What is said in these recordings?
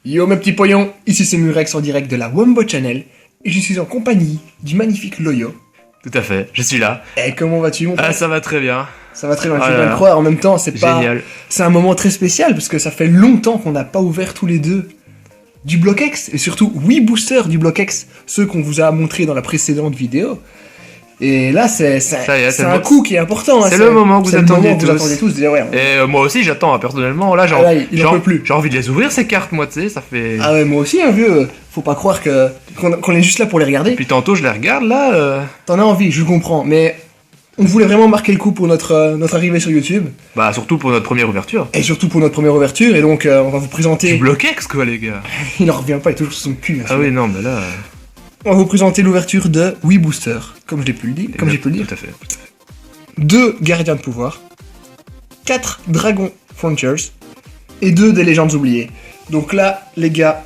Yo mes petits poillons, ici c'est Murex en direct de la Wombo Channel et je suis en compagnie du magnifique Loyo. Tout à fait, je suis là. Et comment vas-tu mon pote? Ah, ça va très bien. Ça va très bien, Ah tu là viens de là. croire, en même temps c'est pas... Génial. C'est un moment très spécial parce que ça fait longtemps qu'on n'a pas ouvert tous les deux du BlockX et surtout 8 boosters du BlockX, ceux qu'on vous a montrés dans la précédente vidéo. Et là c'est Ça y est, c'est c'est un le coup qui est important. hein, c'est le moment que vous c'est le attendiez moment que vous tous. attendiez tous. Dire, ouais, on- Et moi aussi j'attends, hein, personnellement. Là, Ah là, il en peut plus. j'ai envie de les ouvrir ces cartes, moi, tu sais, ça fait... Ah ouais, moi aussi, hein, vieux. Faut pas croire qu'on est juste là pour les regarder. Puis tantôt je les regarde, là... T'en as envie, je comprends, mais on voulait vraiment marquer le coup pour notre arrivée sur YouTube, Bah, surtout pour notre première ouverture. et surtout pour notre première ouverture, et donc on va vous Du présenter... BlockX, quoi, les gars. Il en revient pas, il est toujours sur son cul. hein, Ah oui, non, mais là... On va vous présenter l'ouverture de 8 boosters, comme j'ai pu le dire. Tout à fait. 2 gardiens de pouvoir, 4 dragons Frontiers, et 2 des légendes oubliées. Donc là, les gars,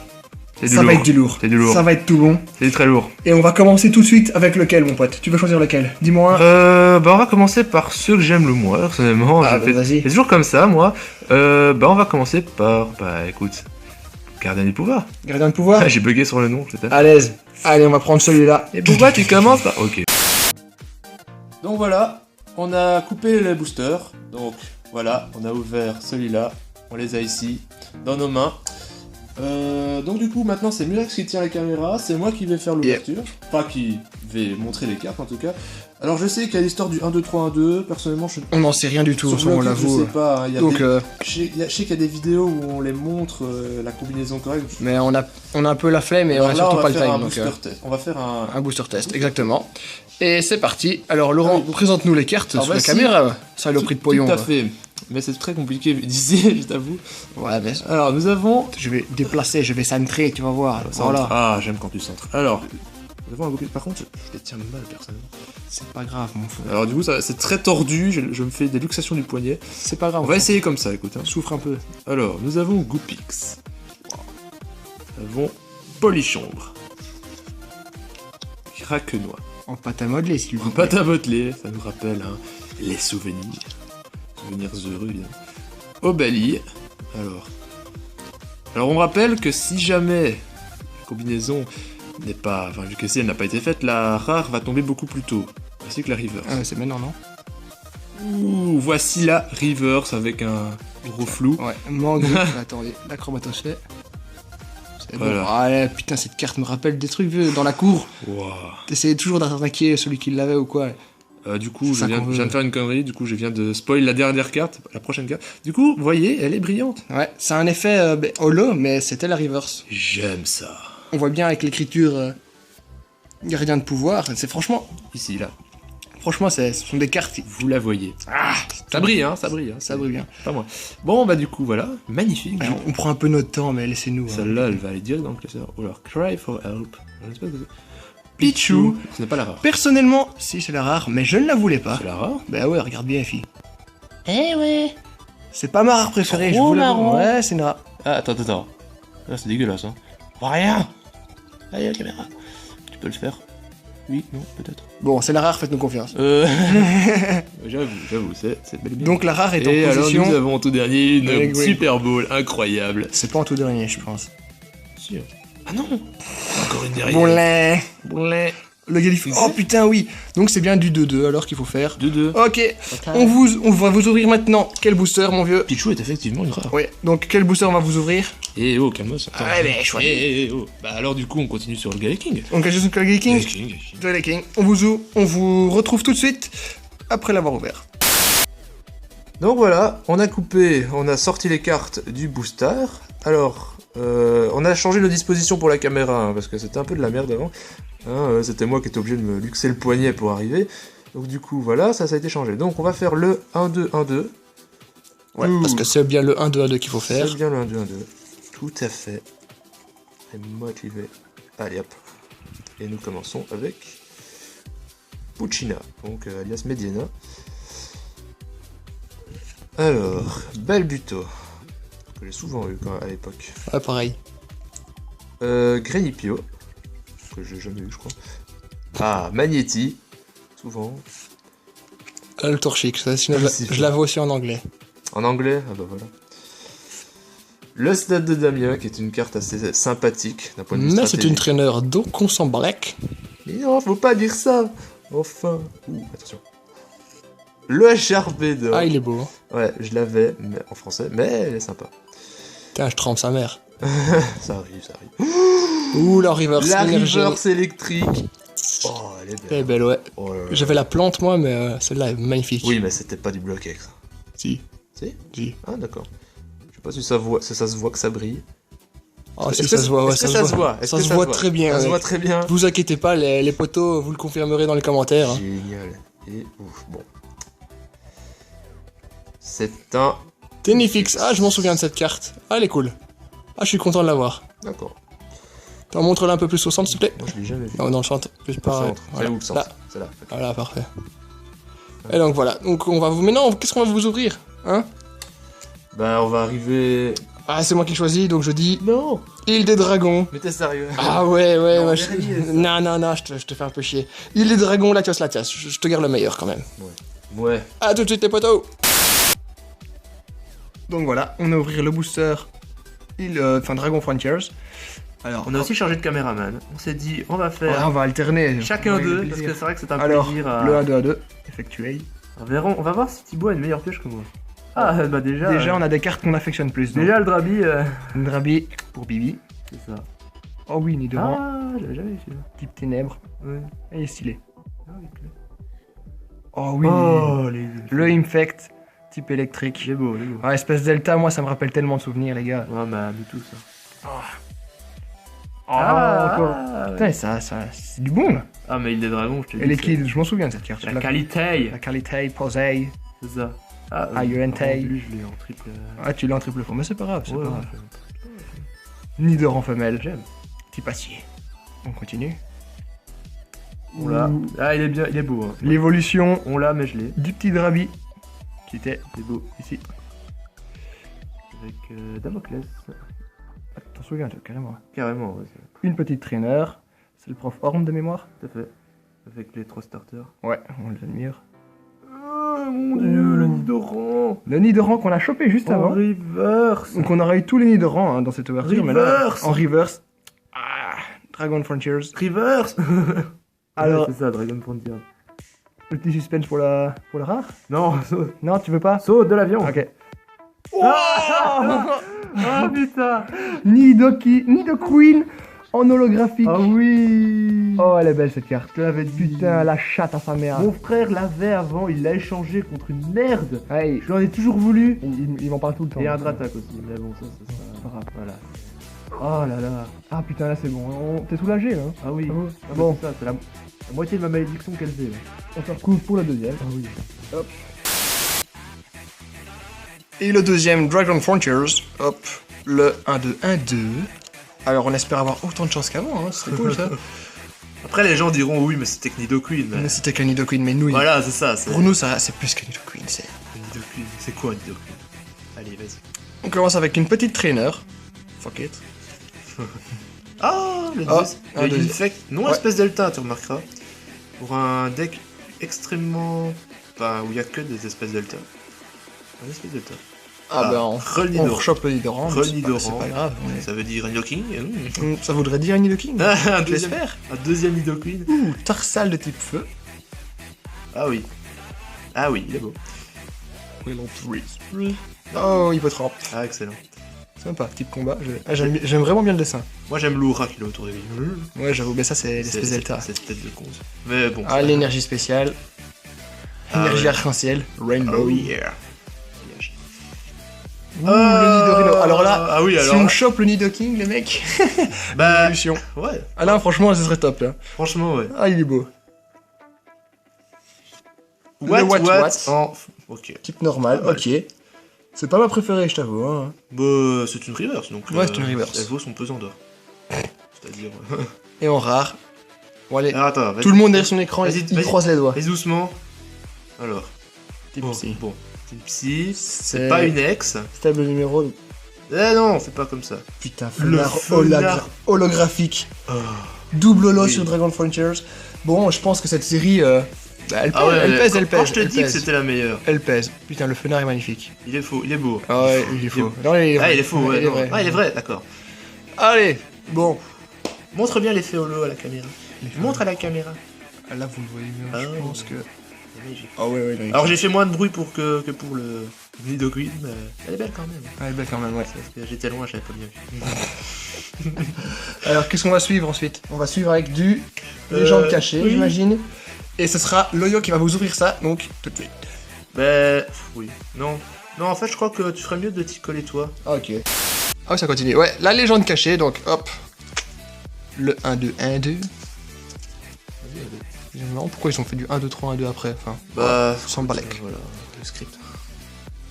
C'est du ça va lourd. être du lourd. C'est du lourd. Ça va être tout bon. C'est très lourd. Et on va commencer tout de suite avec lequel, mon pote? Tu veux choisir lequel? Dis-moi un. Bah, on va commencer par ceux que j'aime le moins, personnellement. Ah, J'ai bah, fait- vas-y. C'est toujours comme ça, moi. Bah, on va commencer par... Bah, écoute... Gardien du pouvoir. Gardien de pouvoir? Ah, j'ai bugué sur le nom, peut-être. À l'aise. Allez, on va prendre celui-là. Et pourquoi tu commences par... Ok. Donc voilà, on a coupé les boosters. Donc voilà, on a ouvert celui-là. On les a ici, dans nos mains. Donc du coup, maintenant c'est Murex qui tient la caméra. C'est moi qui vais faire l'ouverture. Enfin, qui vais montrer les cartes en tout cas. Alors je sais qu'il y a l'histoire du 1, 2, 3, 1, 2. Personnellement, je... On n'en sait rien du tout, sur on Blockx, je l'avoue. sais pas. Hein, il y a Donc, des- je sais qu'il y a des vidéos où on les montre, la combinaison correcte. mais on a un peu la flemme et on Alors a là, surtout on pas va le faire un time. Donc, booster test. On va faire un booster test, exactement. Et c'est parti. Alors, Laurent, Ah oui. présente-nous les cartes Alors, sur la voici- caméra. Ça le prix de pognon. Tout à quoi. fait. Mais c'est très compliqué d'ici, je t'avoue. Ouais, mais Alors, nous avons... je vais déplacer, je vais centrer, tu vas voir. Voilà. Ah, j'aime quand tu centres. Alors, nous avons un goupil. Par contre, je les tiens mal, personnellement. C'est pas grave, mon fou. Alors, du coup, c'est très tordu. Je me fais des luxations du poignet. C'est pas grave. On va essayer comme ça, écoute. Hein. Souffre un peu. Alors, nous avons Goupix. Nous avons Polichombre. Craquenois. En pâte à modeler, s'il vous plaît. Pâte à modeler, ça nous rappelle hein, les souvenirs. Souvenirs heureux, évidemment. Obali. Alors, on rappelle que si jamais la combinaison n'est pas... Enfin, vu que si elle n'a pas été faite, la rare va tomber beaucoup plus tôt. Ainsi que la reverse. Ah, c'est maintenant, non? Ouh, voici la reverse avec un gros flou. Ouais, mangue. Attendez, la chromatosphère. C'est Voilà. bon. Ah, ouais, putain, cette carte me rappelle des trucs vieux. Dans la cour, Wow. t'essayais toujours d'attaquer celui qui l'avait ou quoi. Du coup, C'est ça qu'on je viens veut. de faire une connerie, du coup, je viens de spoil la dernière carte, la prochaine carte. Du coup, vous voyez, elle est brillante. Ouais, c'est un effet holo, mais c'était la reverse. J'aime ça. On voit bien avec l'écriture gardien de pouvoir. C'est franchement, Ici, là, ce sont des cartes. vous la voyez. Ah, Ça brille, hein, ça brille. Hein, ça brille bien. Pas moi. Bon, bah du coup, voilà, magnifique. Ouais, on prend un peu notre temps, mais laissez-nous. hein. Celle-là, elle va aller direct dans le classeur. Ou alors, Cry for Help. Je sais pas ce que c'est. Pichou. Ce n'est pas la rare. Personnellement, si c'est la rare, mais je ne la voulais pas. C'est la rare. Bah ouais, regarde bien, fille. Eh ouais. C'est pas ma rare préférée, je Trop vous l'avoue. marrant. Ouais, c'est une rare. Ah, attends. Là, c'est dégueulasse, hein. Pour rien. Allez, la caméra. Tu peux le faire. Oui, non, peut-être. Bon, c'est la rare, faites-nous confiance. J'avoue, c'est bel et bien. Donc la rare est Et en alors, position. nous avons en tout dernier une Avec Green. Super Bowl incroyable. C'est pas en tout dernier, je pense. Sûr. Ah non. Encore une derrière. Bon, là. Bon, Le gars, il fait. Oh putain, oui. Donc c'est bien du 2-2 alors qu'il faut faire. 2-2. Ok, on va vous ouvrir maintenant. Quel booster, mon vieux? Pichou est effectivement une rare. Ouais, donc quel booster on va vous ouvrir? Eh oh, calme-toi. attends. Ouais, mais chouette. Oh. Bah alors, du coup, on continue sur le Galley King. Donc la gestion Galley King. Galley King. On vous retrouve tout de suite après l'avoir ouvert. Donc voilà, on a coupé, on a sorti les cartes du booster. Alors, on a changé nos dispositions pour la caméra, hein, parce que c'était un peu de la merde avant. Hein, c'était moi qui étais obligé de me luxer le poignet pour arriver. Donc du coup, voilà, ça a été changé. Donc on va faire le 1-2-1-2. Ouais, Ouh. parce que c'est bien le 1-2-1-2 qu'il faut faire. C'est bien le 1-2-1-2. Tout à fait. C'est moi qui vais... Allez hop. Et nous commençons avec... Puccina, donc alias Mediana. Alors, Balbuto, que j'ai souvent eu à l'époque. Ouais, pareil. Grenipio, que j'ai jamais eu, je crois. Ah, Magnetti, souvent. Le Torchic, ça, sinon Ah, c'est je l'avais aussi en anglais. En anglais, ah bah voilà. Le stade de Damien, qui est une carte assez sympathique d'un point de vue Mais c'est stratégique. une traîneur, donc on s'en black. Mais non, faut pas dire ça. Enfin. Ouh, attention. Le HRB Ah, il est beau. Hein. Ouais, je l'avais mais en français, mais elle est sympa. Putain, je trempe sa mère. Ça arrive, ça arrive. Ouh, la reverse La énergie. reverse électrique. Oh, elle est Elle belle. est belle, ouais. Oh là là. J'avais la plante, moi, mais celle-là est magnifique. Oui, mais c'était pas du bloc X. Si. Si? Si. Ah, d'accord. Je sais pas si ça se voit que ça brille. Ah, si, Est-ce que ça se voit, ouais, est-ce que ça se voit? Est-ce Ça que se voit très bien. Ça se ouais. voit très bien. Vous inquiétez pas, les potos, vous le confirmerez dans les commentaires. Hein. Génial. Et ouf, bon. C'est un... Tenifix, ah, je m'en souviens de cette carte. Ah, elle est cool. Ah, je suis content de l'avoir. D'accord. T'en montres-la un peu plus au centre, s'il te plaît. Moi, je l'ai jamais vu. Non, dans le centre, plus Au par... centre. C'est Voilà. où le centre? Là. C'est là. Voilà, parfait. Et donc voilà, donc on va vous... Maintenant, qu'est-ce qu'on va vous ouvrir? Hein? Ben, on va arriver... Ah, c'est moi qui choisis, donc je dis... Non! Île des Dragons. Mais t'es sérieux? Ah ouais, ouais, Non, ouais. dernier, ça. Non, je te fais un peu chier. Île des Dragons, Latios. Je te garde le meilleur quand même. Ouais. A tout de suite les potos. Donc voilà, on a ouvert le booster Dragon Frontiers. Alors, On a aussi changé de caméraman. On s'est dit, on va faire on va alterner. chacun Avec deux, plaisir. parce que c'est vrai que c'est un Alors, plaisir à... le 1, 2, à 2, effectué. On va voir si Thibaut a une meilleure pioche que moi. Ah, bah déjà... Déjà, on a des cartes qu'on affectionne plus. donc. Déjà, le Drabi... Une Drabi pour Bibi. C'est ça. Oh oui, Nidoran, Ah, j'avais jamais vu celui-là. type ténèbres. Ouais. Il est stylé. Ah, oui, clair. Oh oui, Oh, les... le Infect, type électrique. Il est beau, il est beau. Ah, espèce Delta, moi ça me rappelle tellement de souvenirs, les gars. Ouais, bah, du tout, ça. Encore. ouais. Putain, ça, c'est du bon là. Ah, mais il est dragon, je te dis. Et les c'est- kids, je m'en souviens de cette carte. La qualité. La qualité, posée. C'est ça. Ah, Ah, UNT. en plus, je l'ai en triple... Ah, tu l'as en triple fond, mais c'est pas grave, c'est Ouais, pas grave. ouais. Nidoran femelle. J'aime. Type acier. On continue. On l'a. Ah, il est bien, il est beau. Hein. L'évolution On l'a, mais je l'ai. du petit Drabi. Qui était C'est beau. ici. Avec Damoclès. Ah, t'en souviens, toi, carrément. Carrément, ouais, c'est Une petite traîneur. C'est le prof Orm de mémoire. tout à fait. Avec les 3 starters. Ouais, on l'admire. Oh mon dieu, le Nidoran. Le Nidoran qu'on a chopé juste En avant. reverse. Donc on aura eu tous les Nidorans hein, dans cette ouverture. mais là, Reverse. en reverse. Ah, Dragon Frontiers. Reverse. Alors, Ouais, c'est ça, Dragon Frontier. le petit suspense pour la rare. Non, saut. Non, tu veux pas? Saut de l'avion. Ok. Ah putain. Nidoqueen en holographique. Ah oui. Oh, elle est belle cette carte. Putain, la chatte à sa mère. Mon frère l'avait avant, il l'a échangé contre une merde. Ouais, Je l'en ai toujours voulu. il m'en parle tout le temps. Et un Dratak aussi, mais bon, ça, C'est pas grave. Voilà. Oh là là. Ah putain, là c'est bon. T'es soulagé là. Ah oui. Ah bon. Ah Bon. bon, c'est ça, c'est la moitié de ma malédiction qu'elle fait. Là. On se retrouve pour la deuxième. Ah oui. Et le deuxième, Dragon Frontiers. Hop, le 1-2-1-2. Alors on espère avoir autant de chance qu'avant, hein. C'est cool ça. Après, les gens diront oui, mais c'était que Nidoqueen. Mais c'était qu'un Nidoqueen, mais nous, Voilà, c'est ça. C'est pour nous, ça, c'est plus qu'un Nidoqueen. Nidoqueen. C'est quoi Nidoqueen? Allez, vas-y. On commence avec une petite trainer. Fuck it. Ah, le Ah, le un deuxième. Infect. Non, Ouais. espèce delta, tu remarqueras. Pour un deck extrêmement. Enfin, où il n'y a que des espèces delta. Un espèce delta. Ah, ben on Re-Nidoran. rechoppe le Nidoran. mais Re-Nidoran. C'est pas grave. Ça veut dire Nidoking. Ça voudrait dire un Nidoking. un, Je deuxième, l'espère. un deuxième Nidoqueen. Ouh, Tarsal de type feu. Ah oui. Ah oui, il est beau. Oh, Hippotrampe. Ah, excellent. Sympa, type combat. J'aime vraiment bien le dessin. Moi, j'aime l'Aura qu'il a autour des billes. Ouais, j'avoue, mais ça, c'est l'espèce Delta. C'est tête de con. Ça. Mais bon. Ah, l'énergie spéciale. Ah, Énergie ouais. arc-en-ciel. Rainbow. Oh yeah. Ouh, le Nidorino. Alors là, ah oui, si alors on là, chope le Nidoking, les mecs, bah, évolution. ouais, Ah là, franchement, ce serait top. Là. franchement, ouais. Ah, il est beau. What, What. en... Ok. Type normal, Ah ouais. ok. C'est pas ma préférée, je t'avoue. Hein. Bah, c'est une reverse, donc... Ouais, c'est une reverse. Elle vaut son pesant d'or. C'est-à-dire... Et en rare. Bon, allez, Alors, attends, vas-y. tout le monde derrière son écran, Vas-y, il vas-y. croise les doigts. Vas-y doucement. Alors. Type Bon, psy. bon. C'est une psy. C'est C'est pas une ex. Stable numéro. Eh non, c'est pas comme ça. Putain, Le fenard fenard. holographique. Oh. Double holo Oui. sur Dragon Frontiers. Bon, je pense que cette série Bah, elle pèse, Ah ouais, elle pèse, elle quand pèse. je te elle dis que pèse. c'était la meilleure. Elle pèse. Putain, le fenard est magnifique. Il est faux, il est beau. Ah ouais, il est faux. Non, il est Ah, vrai. il est faux, ouais. Il est non. vrai. Ah, il est vrai, d'accord. Allez, bon. Montre bien l'effet holo à la caméra. Montre à la caméra. Là, vous le voyez mieux, Ah, je pense que... Magique. Ah ouais, ouais. Alors j'ai fait moins de bruit que pour le Nidoqueen, mais elle est belle quand même. Elle est belle quand même, ouais. Parce que j'étais loin, j'avais pas bien vu. Alors, qu'est-ce qu'on va suivre ensuite? On va suivre avec du légende cachée, oui. j'imagine. Et ce sera Loyo qui va vous ouvrir ça, donc tout de suite. Ben oui, non. Non, en fait, je crois que tu ferais mieux de t'y coller toi. Ah, ok. Ah oui, ça continue. Ouais, la légende cachée, donc hop. Le 1-2, 1-2. C'est marrant, pourquoi ils ont fait du 1-2-3, 1-2 après? Enfin, Bah, sans balèque. Voilà, le script.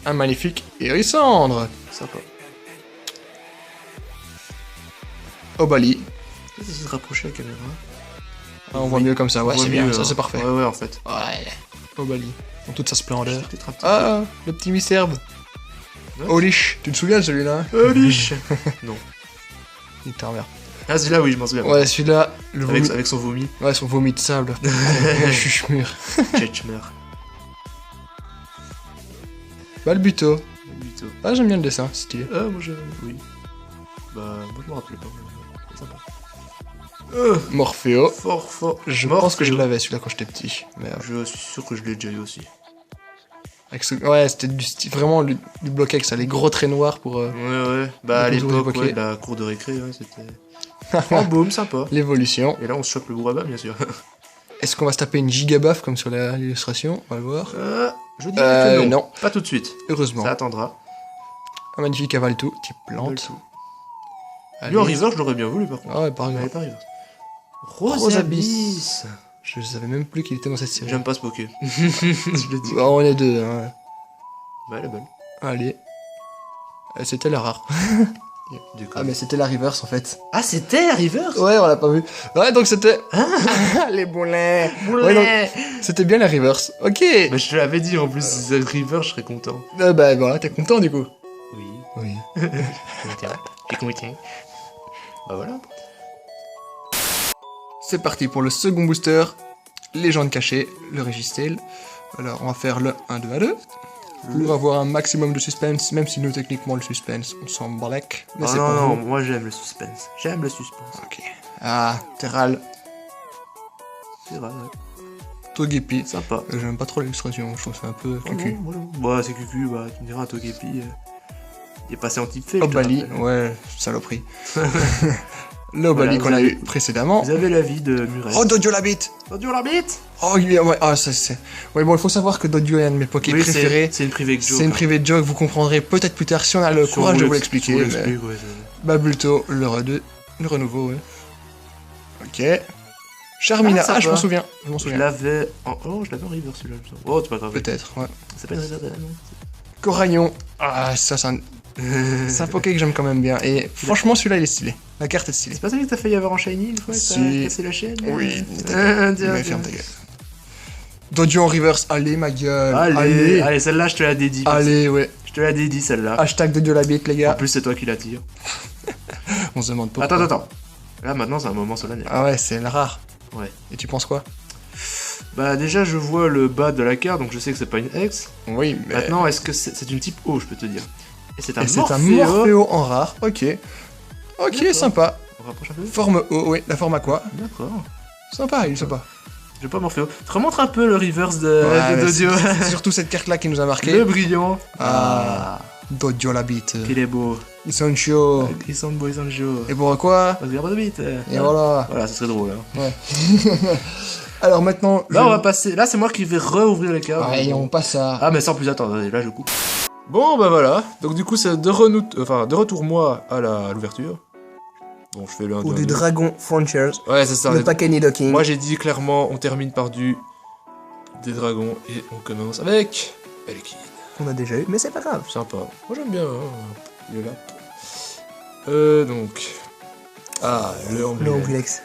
Un magnifique Hérissandre. Sympa. Obali. Peut-être essayer de rapprocher la caméra. Ah, on voit mieux comme ça, ouais, On voit c'est bien, mieux, ça hein. c'est parfait. Ouais, en fait. Ouais. Obali. Dans toute sa splendeur. Peut-être un petit Ah, le petit Miserve. Ouais. Olish, tu te souviens de celui-là? peu. Liche. Non. Il t'emmerde. Ah, celui-là, oui, je m'en souviens. Ouais, celui-là, le vomi. Avec son vomi. Ouais, son vomi de sable. Chuchmur. Ketchmer. Balbuto. Buto. Ah, j'aime bien le dessin, c'est stylé. Moi je. Oui. Bah, moi je me rappelais pas. C'est sympa. Morpheo. Fort. Je Morpheo. pense que je l'avais celui-là quand j'étais petit. Mais, Je suis sûr que je l'ai déjà eu aussi. avec ouais, c'était du style, vraiment du bloquex, ça, les gros traits noirs pour Ouais. Bah, à Les l'époque, époqués. ouais, de la cour de récré, ouais, c'était. Oh, boum, sympa. l'évolution. Et là, on se chope le bourraba, bien sûr. Est-ce qu'on va se taper une gigabaffe comme sur l'illustration? On va le voir. Je dirais que non. Non, Pas tout de suite. heureusement. Ça attendra. Un magnifique Avaltou qui plante. Lui en river, je l'aurais bien voulu par contre. Ah ouais, par Mais exemple. pas river. Rosabis. Je savais même plus qu'il était dans cette série. J'aime pas ce poké. Je l'ai dit. Ah, on est deux. Hein. Bah, elle est bonne. Allez. C'était la rare. Ah, mais c'était la reverse en fait. Ah, c'était la reverse. Ouais, on l'a pas vu. Ouais, donc c'était. Les boulets. Ouais, donc, c'était bien la reverse. Ok. Bah, je te l'avais dit en plus, si c'est river, je serais content. Bah voilà, t'es content du coup. Oui. Oui. J'ai content. Bah voilà. C'est parti pour le second booster. Légende cachée, le Registel. Alors, on va faire le 1-2-1-2. Pour avoir un maximum de suspense, même si nous, techniquement, le suspense, on s'en balèque. Mais Oh c'est non, pour non, vous. moi j'aime le suspense. J'aime le suspense. Ok. Ah, Terral, C'est vrai, ouais. Togepi. Sympa. J'aime pas trop l'illustration, je trouve que c'est un peu cucu. Bah, c'est cucu, bah, tu me diras, Togepi. Il est passé en type fait. Obali, ouais, saloperie. Le Obali Voilà, qu'on vous a avez- eu précédemment. Vous avez l'avis de Muret. Oh, Dodio la bite. Dodio la bite. Oh, il est... Ouais, ah, ça c'est... Ouais, bon, il faut savoir que Dodio est un de mes Poké Oui, préférés. c'est une privée joke. C'est une privée joke, vous comprendrez peut-être plus tard si on a le courage de vous l'expliquer. mais- Babulto, le renouveau, ouais. Ok. Charmina, Ah, ah, je m'en sympa. souviens, je m'en Je souviens. l'avais en. Oh, je l'avais en river celui-là, il me semble. Oh, c'est pas grave. Peut-être, ouais. C'est pas une river, non. Coraillon, ah, ça c'est un... c'est un Poké que j'aime quand même bien. Et franchement, celui-là il est stylé. La carte est stylée. C'est pas celui que t'as failli avoir en shiny une fois que Si. t'as cassé la chaîne là Oui, tiens, mais ferme ta gueule. Dodio en reverse, allez ma gueule. Allez, celle-là, je te la dédie. Allez, ouais. Je te la dédie, celle-là. Hashtag Dodio la bite, les En gars. plus, c'est toi qui la tire. On se demande pourquoi. Attends. Là, maintenant, c'est un moment solennel. Ah ouais, c'est la rare. Ouais. Et tu penses quoi? Bah, déjà, je vois le bas de la carte, donc je sais que c'est pas une X. Oui, mais... Maintenant, est-ce que c'est une type O, je peux te dire. Et c'est un Et c'est un Morpheo. Morpheo en rare, ok. Ok, D'accord. sympa. On rapproche un peu. Forme O, oui, la forme à quoi? D'accord. Sympa, il est sympa. Je vais pas Morpheo. Je te remontre un peu le reverse de Ouais, mais Dodio. c'est surtout cette carte-là qui nous a marqué. Le brillant. Ah. Dodio la bite. Il est beau. Ils sont chauds. Ils sont beaux, ils sont chauds. Et pour quoi? Regarde de bite. Et voilà. Voilà, ça serait drôle. Hein. Alors maintenant... Là, on va passer. Là, c'est moi qui vais rouvrir les cartes. Ouais, et on passe à... Ah, mais sans plus attendre, là, je coupe. Bon, bah voilà. Donc, du coup, c'est de retour, moi, à l'ouverture. Bon, je fais le 1, Ou 2, du 1, 2. Dragon Frontiers. Ouais, c'est ça. Le paquet Nidoking. Moi, j'ai dit clairement, on termine par des dragons et on commence avec Elkin. On a déjà eu, mais c'est pas grave. Sympa. Moi, j'aime bien. Hein. Il est là. Donc. Ah, le Le Anglais. Anglex.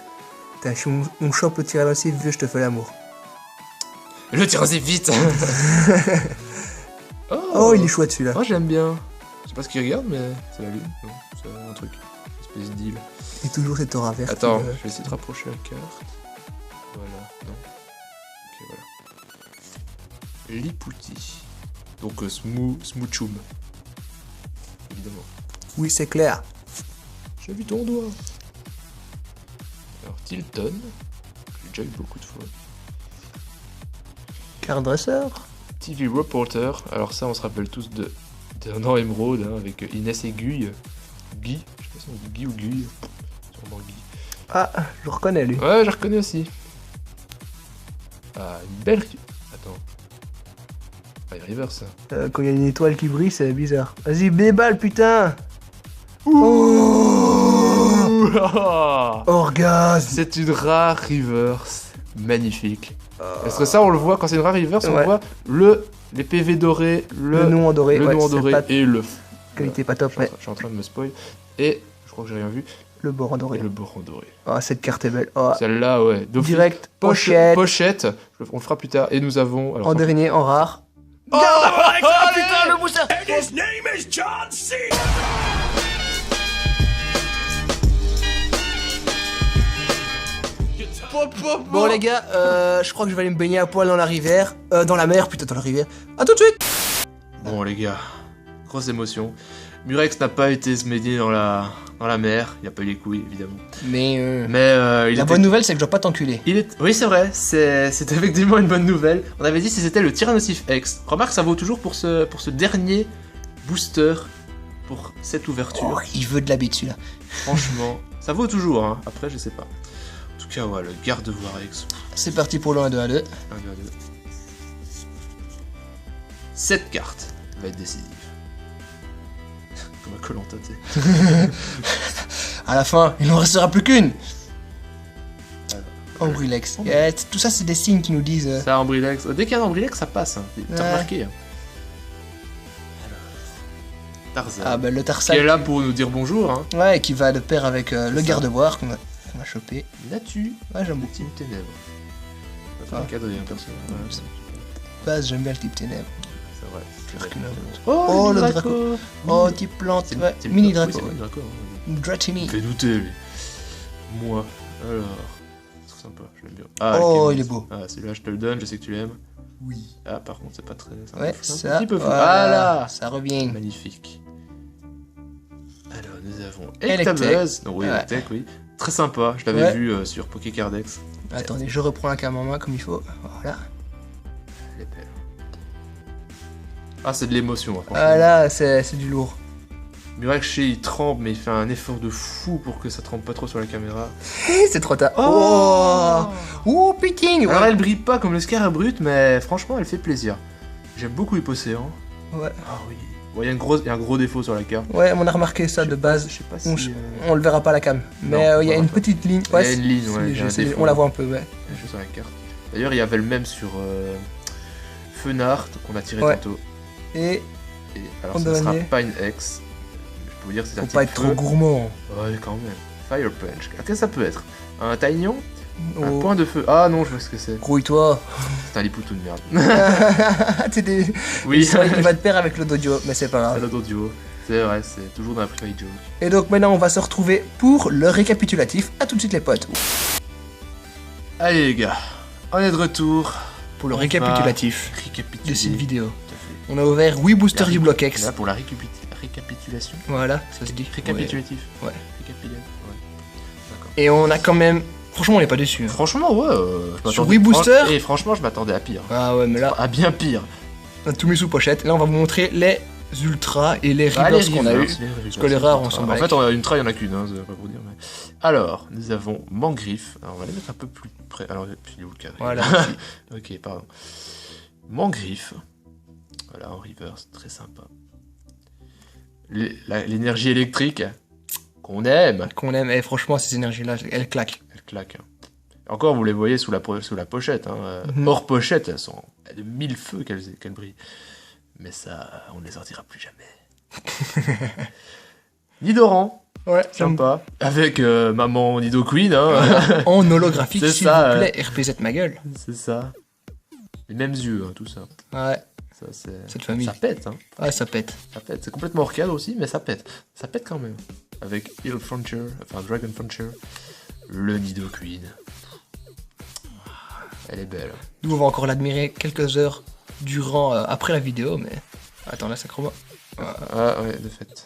Putain, si on chope le Tyrannosaurus, vieux, je te fais l'amour. Le tirez vite. Oh, il est chouette celui-là. Moi, j'aime bien. Je sais pas ce qu'il regarde, mais c'est la lune. Non, c'est un truc. Une espèce d'île. Et toujours cette aura verte. Attends, je vais essayer de rapprocher la carte. Voilà, non. Ok, voilà. Lipouti. Donc Smoochum. Évidemment. Oui, c'est clair. J'ai vu ton doigt. Alors Tilton. J'ai déjà eu beaucoup de fois. Card dresseur. TV Reporter. Alors ça, on se rappelle tous d'un an émeraude hein, avec Inès et Guy. Guy. Je sais pas si on dit Guy ou Guy. Sûrement Guy. Ah, je le reconnais lui. Ouais, je reconnais aussi. Ah, une belle... Attends. Ah, il reverse ça. Quand il y a une étoile qui brille, c'est bizarre. Vas-y, déballe, putain. Ouh. Orgasme. C'est une rare reverse. Magnifique. Parce que ça, on le voit, quand c'est une rare reverse, on voit les PV dorés, le nom en doré, le nom en doré pas... et le... Qualité pas top, Je suis en train de me spoil. Et, je crois que j'ai rien vu, le bord en doré. et le bord en doré. Oh, cette carte est belle. Oh. Celle-là, ouais. Direct, pochette. Pochette, on le fera plus tard. Et nous avons... Alors, En dernier, en rare. Oh, Putain, le booster. His name is John C. Bon les gars, je crois que je vais aller me baigner à poil dans la rivière. Dans la mer, putain, dans la rivière. A tout de suite. Bon les gars, grosse émotion. Murex n'a pas été se baigner dans la mer, il a pas eu les couilles évidemment. Mais Il la était... bonne nouvelle, c'est que je dois pas t'enculer. Oui c'est vrai, c'est effectivement une bonne nouvelle. On avait dit si c'était le Tyrannosif X. Remarque ça vaut toujours pour ce dernier booster, pour cette ouverture. Oh, il veut de la bite celui-là. Franchement, ça vaut toujours hein. Après je sais pas. En tout cas ouais, le Gardevoir X. C'est parti pour le 1-2-1-2. 1, 2, 2. Cette carte va être décisive. Comme un Koh-Lanta, tu sais. À la fin, il n'en restera plus qu'une. Ambrilex. Tout ça, c'est des signes qui nous disent. Ça, Ambrilex. Dès qu'il y a un Ambrilex, ça passe. Hein. T'as Ouais. remarqué. Hein. Alors, Tarzan. Ah, bah le Qui Tarsal. est là pour nous dire bonjour. Hein. Ouais, qui va de pair avec le ça. garde-boire qu'on va choper. Natu. Ouais, j'aime beaucoup. Team Ténèbres. Pas Ah. encadré, hein, perso. Ouais, c'est Base, j'aime bien le type ténèbres. vrai. Oh, le Draco. Oh, type plante. Ouais. Mini Draco. Oui, c'est Mini Draco. Hein. Dratini. Il fait douter, lui. Moi. Alors. C'est sympa, je l'aime bien. Ah, Oh, Alchemist. il est beau. Ah, celui-là, je te le donne, je sais que tu l'aimes. Oui. Ah, par contre, c'est pas très. C'est un Ouais, peu- c'est ça. un petit peu fou. Voilà. Ça revient. Magnifique. Alors, nous avons Electek. Electabuzz. Non, oui, Ouais. Electek, oui. Très sympa, je l'avais Ouais. vu sur Pokécardex. Attendez, je reprends la cam en main comme il faut. Voilà. Elle est belle. Ah, c'est de l'émotion, hein, franchement. Ah là, c'est du lourd. Muraxé, il tremble, mais il fait un effort de fou pour que ça tremble pas trop sur la caméra. C'est trop tard. Oh. Oh, putain. Alors, Ouais. elle brille pas comme le Scarabbrut, mais franchement, elle fait plaisir. J'aime beaucoup Hypocéan. Ouais. Ah oui. Bon, il y a un gros défaut sur la carte. Ouais, on a remarqué ça de base. Je sais pas si. On le verra pas à la cam. Mais Non, il y a on une verra pas. petite ligne. Il y a une ligne, c'est ouais, léger, il y a un c'est léger. défaut. On la voit un peu, ouais. Je suis sur la carte. D'ailleurs, il y avait le même sur Fenart qu'on a tiré Ouais. tantôt. Et Et alors, En ça sera dernier. Pine X. Je peux vous dire que c'est un faut type pas être feu. trop gourmand. Ouais, quand même. Fire Punch. Qu'est-ce que ça peut être? Un Taignon? Un Oh. point de feu. Ah non, je vois ce que c'est. Grouille-toi. C'est un Lipoutou de merde. T'es des... Oui, C'est vrai qu'il va te perdre avec le dojo, mais c'est pas c'est grave. l'autre audio. C'est vrai, c'est toujours dans la private joke. Et donc maintenant, on va se retrouver pour le récapitulatif. À tout de suite, les potes. Allez les gars, on est de retour. Pour le On récapitulatif va récapituler. de cette vidéo. Tout à fait. On a ouvert 8 boosters La du bloc X. Là pour la récapitulation. Voilà, ça se dit. Récapitulatif. Ouais. Récapitulatif. Ouais. D'accord. Et on a quand même... Franchement, on est pas déçus. Hein. Franchement, ouais. Je Sur m'attendais- 8 boosters Et franchement, je m'attendais à pire. Ah ouais, mais là, À bien pire. on a tout mis sous pochette. Là, on va vous montrer les ultras et les Ah, reverse qu'on a eu. Parce que les rares, on s'en bat En les fait, on a une try, il y en a qu'une, hein, c'est pas pour dire. Mais... Alors, nous avons Mangriffe. Alors, on va les mettre un peu plus près. Alors, puis il est où le cadre? Voilà. Ok, pardon. Mangriffe. Voilà, en reverse, très sympa. L'énergie électrique qu'on aime, Qu'on aime. Et franchement, ces énergies-là, elles claquent. elle claque. Encore, vous les voyez sous la pochette. Hein. Mhm. Hors pochette, elles sont de 1000 feux qu'elles brillent. Mais ça, on ne les sortira plus jamais. Nidoran, Ouais, sympa. Avec maman Nido Queen, hein. En holographique, C'est s'il ça, vous plaît. RPZ ma gueule. C'est ça. Les mêmes yeux, hein, tout ça. Ouais, Ça, c'est... cette famille. Ça pète, hein. Ouais, ça pète. Ça pète. C'est complètement hors cadre aussi, mais ça pète. Ça pète quand même. Avec Hill Frontier, enfin Dragon Frontier, le Nido Queen. Elle est belle. Nous, on va encore l'admirer quelques heures durant, après la vidéo, mais... Attends, là, ça chroma. Ah ouais, de fait.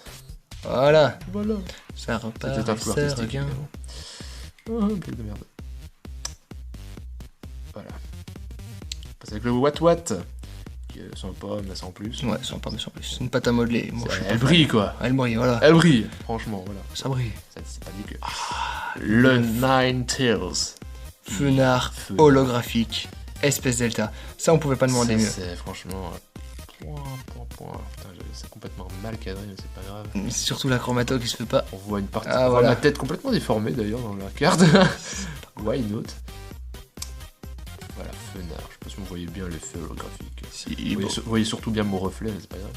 Voilà, Voilà. ça repart, C'était un flou ça artistique, revient. évidemment. Oh, blague de merde. Voilà. On passe avec le What, qui est sympa, mais sans plus. Ouais, sans pas, mais sans plus. C'est une pâte à modeler. Moi, je suis Elle pas brille, quoi. fan. Elle brille, voilà. Elle brille, franchement, voilà. Ça brille. Ça, c'est pas dit que... Le Ninetales. Fenard Feu. holographique. Espèce Delta. Ça, on pouvait pas demander Ça, mieux. c'est franchement... Point. Putain, c'est complètement mal cadré, mais c'est pas grave. C'est surtout la chromato qui se fait pas. On voit une partie... Ah, on voit voilà. ma tête complètement déformée, d'ailleurs, dans la carte. Why not? Voilà, Fenard. Je sais pas si vous voyez bien l'effet holographique. Si, Vous voyez surtout bien mon reflet, mais c'est pas grave.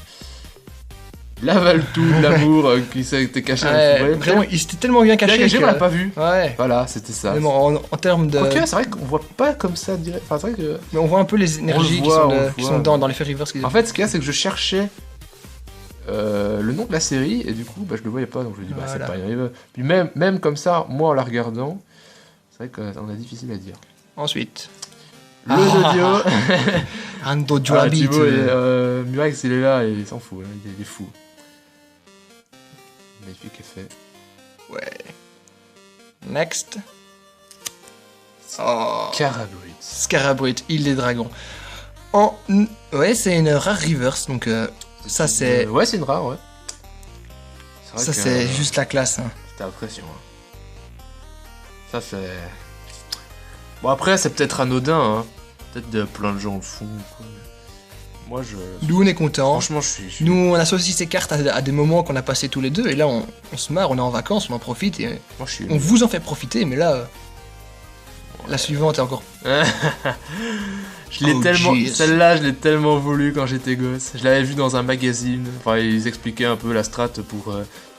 Lavaltou, l'amour qui s'était caché dans le Ouais, fourré. vraiment, il s'était tellement bien caché. Caché, que- on l'a pas vu. Ouais. Voilà, c'était ça. Mais bon, en termes de. Ok, c'est vrai qu'on voit pas comme ça direct. Enfin, c'est vrai que. Mais on voit un peu les énergies voit, on le qui voit. sont dans l'effet reverse. En fait, ce qu'il y a, c'est que je cherchais le nom de la série et du coup, bah, je le voyais pas. Donc je me dis, bah, Voilà. c'est pas grave. Puis même comme ça, moi en la regardant, c'est vrai qu'on a difficile à dire. Ensuite, Le Ah. Dodio. Ando Ah, Joabit. Thibaut, Murex, il est là et il s'en fout. Là. Il est fou. Magnifique effet. Ouais. Next. Oh. Carabrut. Scarabrut, île des dragons. Ouais, c'est une rare reverse, donc ça c'est. Ouais, c'est une rare, ouais. vrai Ça que, c'est juste la classe. Hein. C'était impressionnant. Ça c'est... Bon après c'est peut-être anodin, hein. Peut-être plein de gens le font. Quoi. Moi je... Nous on est contents. Franchement je suis... Nous on associe ces cartes à des moments qu'on a passés tous les deux et là on se marre, on est en vacances, on en profite et Moi, je suis... on vous en fait profiter mais là... La suivante est encore... Je l'ai Oh, tellement... jeez. Celle-là je l'ai tellement voulu quand j'étais gosse. Je l'avais vue dans un magazine. Enfin ils expliquaient un peu la strat pour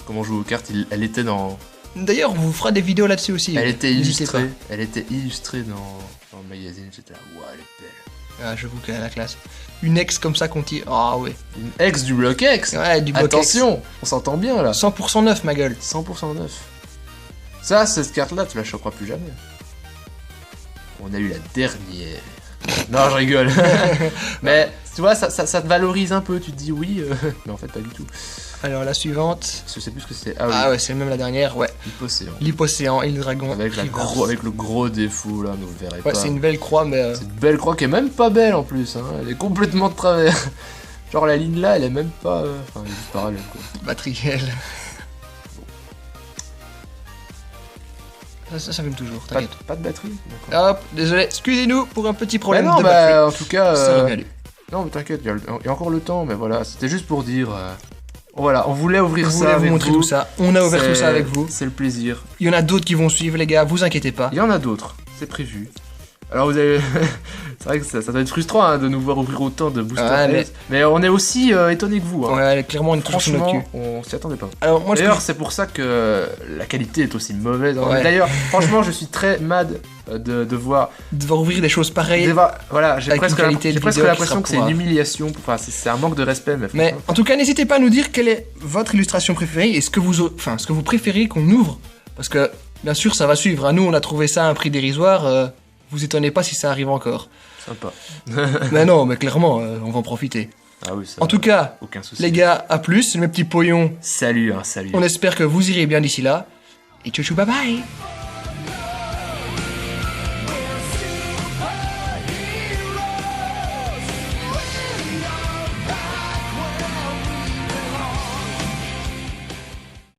comment jouer aux cartes. Elle était dans... D'ailleurs on vous fera des vidéos là-dessus aussi. Elle était N'hésitez illustrée. Elle était illustrée dans le magazine. J'étais là, waouh elle est belle. pas. Ah, j'avoue qu'elle a la classe. Une ex comme ça qu'on tire... Ah ouais. Une ex du bloc X. Ouais, du bloc Attention, on s'entend bien là. X. 100% neuf ma gueule. 100% neuf. Ça, cette carte-là, tu la choperas plus jamais. On a eu la dernière. Non, je rigole. Mais tu vois, ça te valorise un peu. Tu te dis oui, mais en fait pas du tout. Alors la suivante... Je sais plus ce que c'est. Ah oui, Ah ouais, c'est même la dernière, ouais. Hypocéan. L'hypocéan et le dragon. Avec, avec le gros défaut là, mais vous le verrez Ouais, pas. c'est une belle croix, mais... C'est une belle croix qui est même pas belle en plus. Hein. Elle est complètement de travers. Genre la ligne là, elle est même pas. Enfin, elle est juste parallèle quoi. Battrielle. Ça fume toujours, Pas, t'inquiète. pas de batterie. D'accord. Hop, désolé, excusez-nous pour un petit Mais problème non, de bah batterie. en tout cas. Ça régalé. Non, mais t'inquiète, il y a encore le temps, mais voilà, c'était juste pour dire. Voilà, on voulait ouvrir On ça. voulait vous avec montrer tout ça. On a ouvert tout ça avec vous. C'est le plaisir. Il y en a d'autres qui vont suivre, les gars, vous inquiétez pas. Il y en a d'autres, c'est prévu. Alors vous avez. C'est vrai que ça doit être frustrant hein, de nous voir ouvrir autant de Booster Ouais, S, mais on est aussi étonnés que vous. Hein. Ouais, elle est clairement une touche sur notre Franchement, cul. on s'y attendait pas. Alors, moi, ce que D'ailleurs, c'est pour ça que la qualité est aussi mauvaise. hein. Ouais. D'ailleurs, franchement, je suis très mad de voir. de devoir ouvrir des choses pareilles. Voilà, j'ai Avec presque une qualité de vidéo qui l'impression sera que c'est une pourrave. humiliation. Enfin, c'est un manque de respect, mais. Mais franchement, en tout cas, n'hésitez pas à nous dire quelle est votre illustration préférée et ce que vous préférez qu'on ouvre. Parce que, bien sûr, ça va suivre. hein. Nous, on a trouvé ça à un prix dérisoire. Vous étonnez pas si ça arrive encore. sympa. Mais non, mais clairement, on va en profiter. Ah oui, ça. En tout cas, aucun souci. les gars, à plus, mes petits poillons. Salut, hein, salut. On espère que vous irez bien d'ici là. Et tchou bye bye.